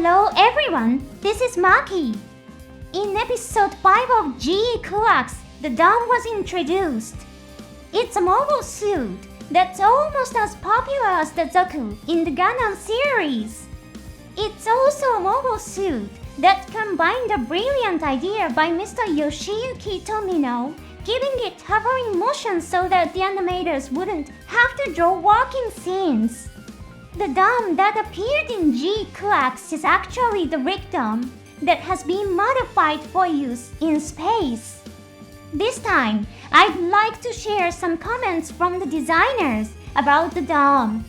Hello everyone, this is Maki. In episode 5 of GQuuuuuuX, the dome was introduced. It's a mobile suit that's almost as popular as the Zoku in the Gundam series. It's also a mobile suit that combined a brilliant idea by Mr. Yoshiyuki Tomino, giving it hovering motion so that the animators wouldn't have to draw walking scenes. The dome that appeared in GQuuuuuuX is actually the rig dome that has been modified for use in space. This time, I'd like to share some comments from the designers about the dome.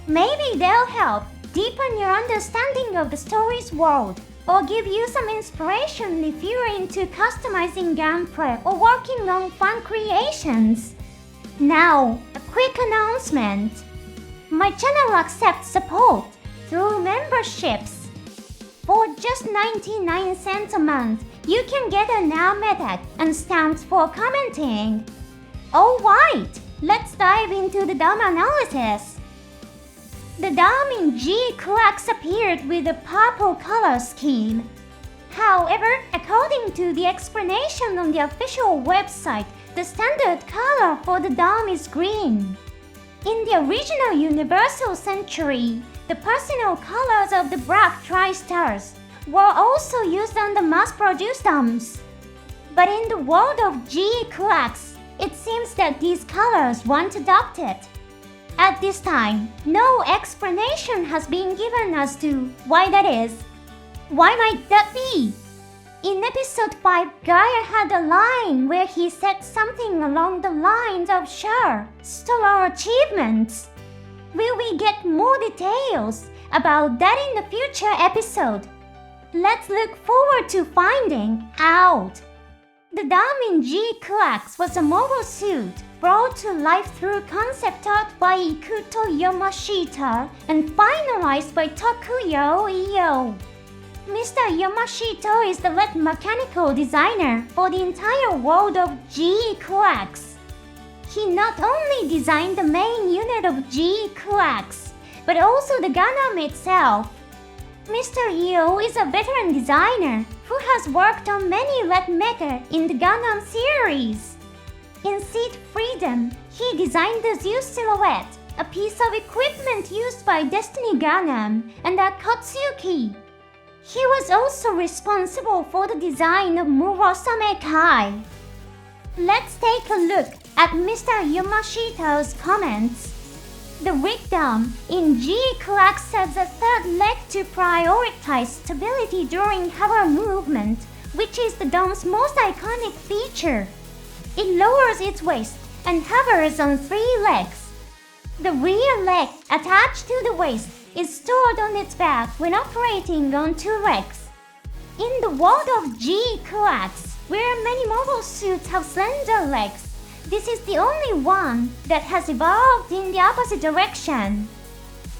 Maybe they'll help deepen your understanding of the story's world, or give you some inspiration if you're into customizing gameplay or working on fun creations. Now, a quick announcement. My channel accepts support through memberships. For just 99 cents a month, you can get a name tag and stamps for commenting. Alright, let's dive into the dome analysis. The dome in GQuuuuuuX appeared with a purple color scheme. However, according to the explanation on the official website, the standard color for the dome is green. In the original Universal Century, the personal colors of the black tri-stars were also used on the mass-produced domes. But in the world of GQuuuuuuX, it seems that these colors weren't adopted. At this time, no explanation has been given as to why that is. Why might that be? In episode 5, Gaia had a line where he said something along the lines of "Sure, stellar achievements." Will we get more details about that in the future episode? Let's look forward to finding out. The dome in GQuuuuuuX was a mobile suit brought to life through concept art by Ikuto Yamashita and finalized by Takuya Iyo. Mr. Yamashita is the lead mechanical designer for the entire world of GQuuuuuuX. He not only designed the main unit of GQuuuuuuX, but also the Gundam itself. Mr. Iyo is a veteran designer who has worked on many lead mecha in the Gundam series. In Seed Freedom, he designed the Zeus silhouette, a piece of equipment used by Destiny Gundam, and a Katsuki. He was also responsible for the design of Murasame Kai. Let's take a look at Mr. Yamashita's comments. The rig dome in GQuuuuuuX has a third leg to prioritize stability during hover movement, which is the dome's most iconic feature. It lowers its waist and hovers on 3 legs. The rear leg attached to the waist is stored on its back when operating on 2 legs. In the world of GQuuuuuuX, where many mobile suits have slender legs, this is the only one that has evolved in the opposite direction.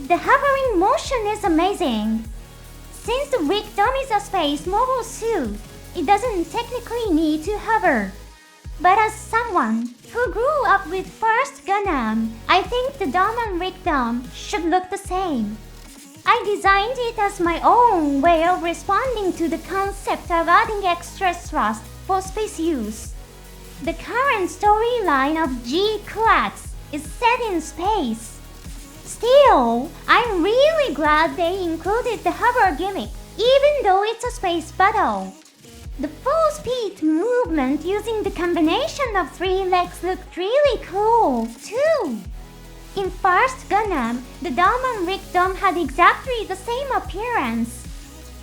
The hovering motion is amazing. Since the rig dome is a space mobile suit, it doesn't technically need to hover. But as someone who grew up with first Gundam, I think the dome and rig dome should look the same. I designed it as my own way of responding to the concept of adding extra thrust for space use. The current storyline of GQuuuuuuuX is set in space. Still, I'm really glad they included the hover gimmick, even though it's a space battle. The full speed movement using the combination of 3 legs looked really cool, too. In first Gundam, the dome and rig dome had exactly the same appearance.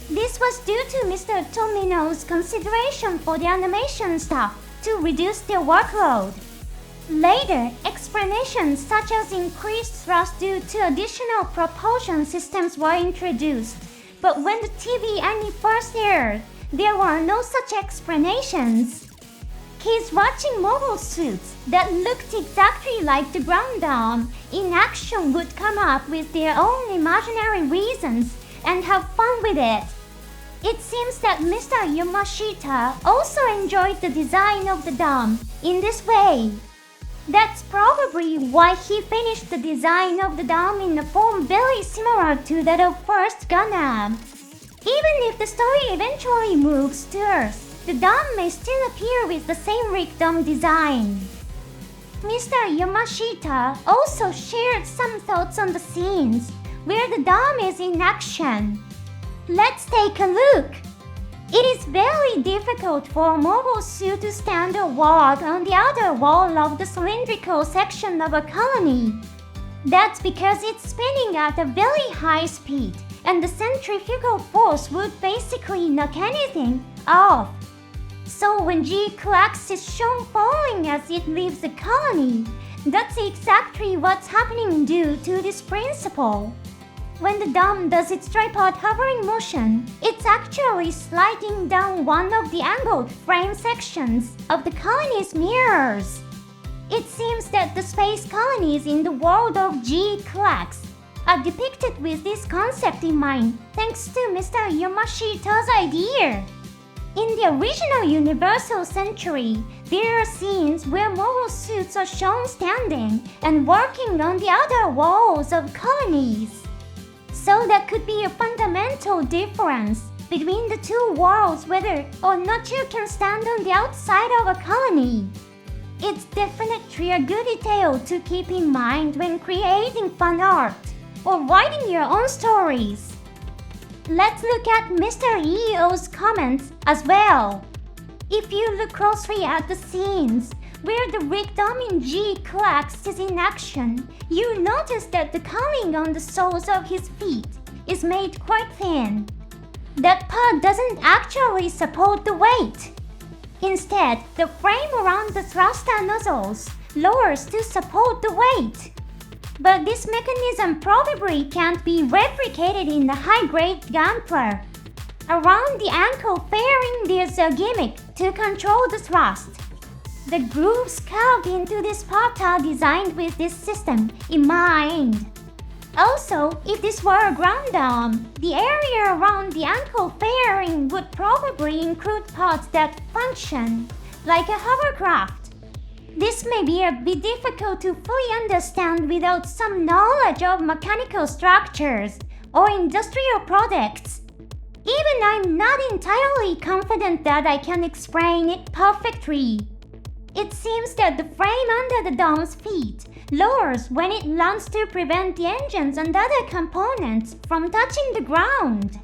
This was due to Mr. Tomino's consideration for the animation staff to reduce their workload. Later, explanations such as increased thrust due to additional propulsion systems were introduced. But when the TV anime first aired, there were no such explanations. Kids watching mobile suits that looked exactly like the ground dome in action would come up with their own imaginary reasons and have fun with it. It seems that Mr. Yamashita also enjoyed the design of the dome in this way. That's probably why he finished the design of the dome in a form very similar to that of first Gundam. Even if the story eventually moves to Earth, the dome may still appear with the same Rick dome design. Mr. Yamashita also shared some thoughts on the scenes where the dome is in action. Let's take a look. It is very difficult for a mobile suit to stand or walk on the outer wall of the cylindrical section of a colony. That's because it's spinning at a very high speed, and the centrifugal force would basically knock anything off. So when GQuuuuuuX is shown falling as it leaves the colony, that's exactly what's happening due to this principle. When the dome does its tripod hovering motion, it's actually sliding down one of the angled frame sections of the colony's mirrors. It seems that the space colonies in the world of GQuuuuuuX are depicted with this concept in mind thanks to Mr. Yamashita's idea. In the original Universal Century, there are scenes where mobile suits are shown standing and working on the outer walls of colonies. So that could be a fundamental difference between the two worlds whether or not you can stand on the outside of a colony. It's definitely a good detail to keep in mind when creating fan art or writing your own stories. Let's look at Mr. EO's comments as well. If you look closely at the scenes where the Rick dome in GQuuuuuuX is in action, you notice that the cowling on the soles of his feet is made quite thin. That part doesn't actually support the weight. Instead, the frame around the thruster nozzles lowers to support the weight. But this mechanism probably can't be replicated in the high-grade gunpla. Around the ankle fairing there's a gimmick to control the thrust. The grooves carved into this part are designed with this system in mind. Also, if this were a ground dome, the area around the ankle fairing would probably include parts that function like a hovercraft. This may be a bit difficult to fully understand without some knowledge of mechanical structures or industrial products. Even I'm not entirely confident that I can explain it perfectly. It seems that the frame under the dome's feet lowers when it lands to prevent the engines and other components from touching the ground.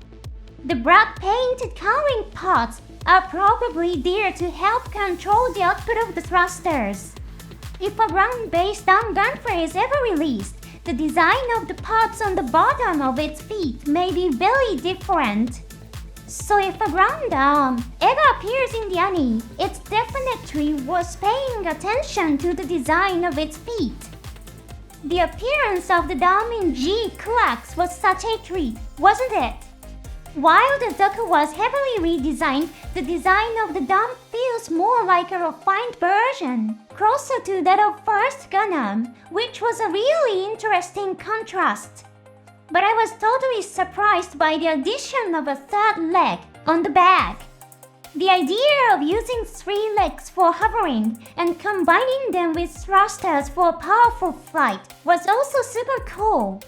The black painted cowling parts are probably there to help control the output of the thrusters. If a ground-based dome gunpla is ever released, the design of the parts on the bottom of its feet may be very different. So if a ground dome ever appears in the anime, it's definitely worth paying attention to the design of its feet. The appearance of the dome in GQuuuuuuX was such a treat, wasn't it? While the Doku was heavily redesigned, the design of the dome feels more like a refined version, closer to that of first Gundam, which was a really interesting contrast. But I was totally surprised by the addition of a third leg on the back. The idea of using 3 legs for hovering and combining them with thrusters for powerful flight was also super cool.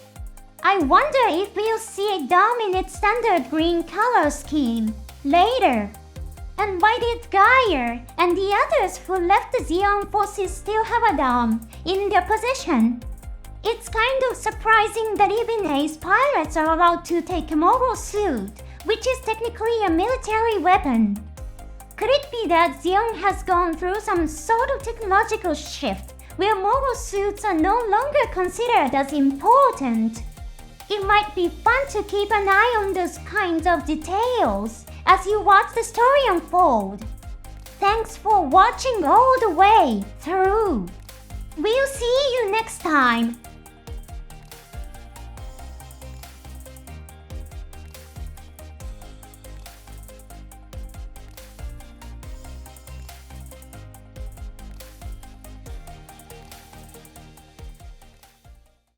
I wonder if we'll see a dome in its standard green color scheme later. And why did Gaia and the others who left the Zeon forces still have a dome in their possession? It's kind of surprising that even ace pilots are allowed to take a mobile suit, which is technically a military weapon. Could it be that Zeon has gone through some sort of technological shift where mobile suits are no longer considered as important? It might be fun to keep an eye on those kinds of details as you watch the story unfold. Thanks for watching all the way through. We'll see you next time.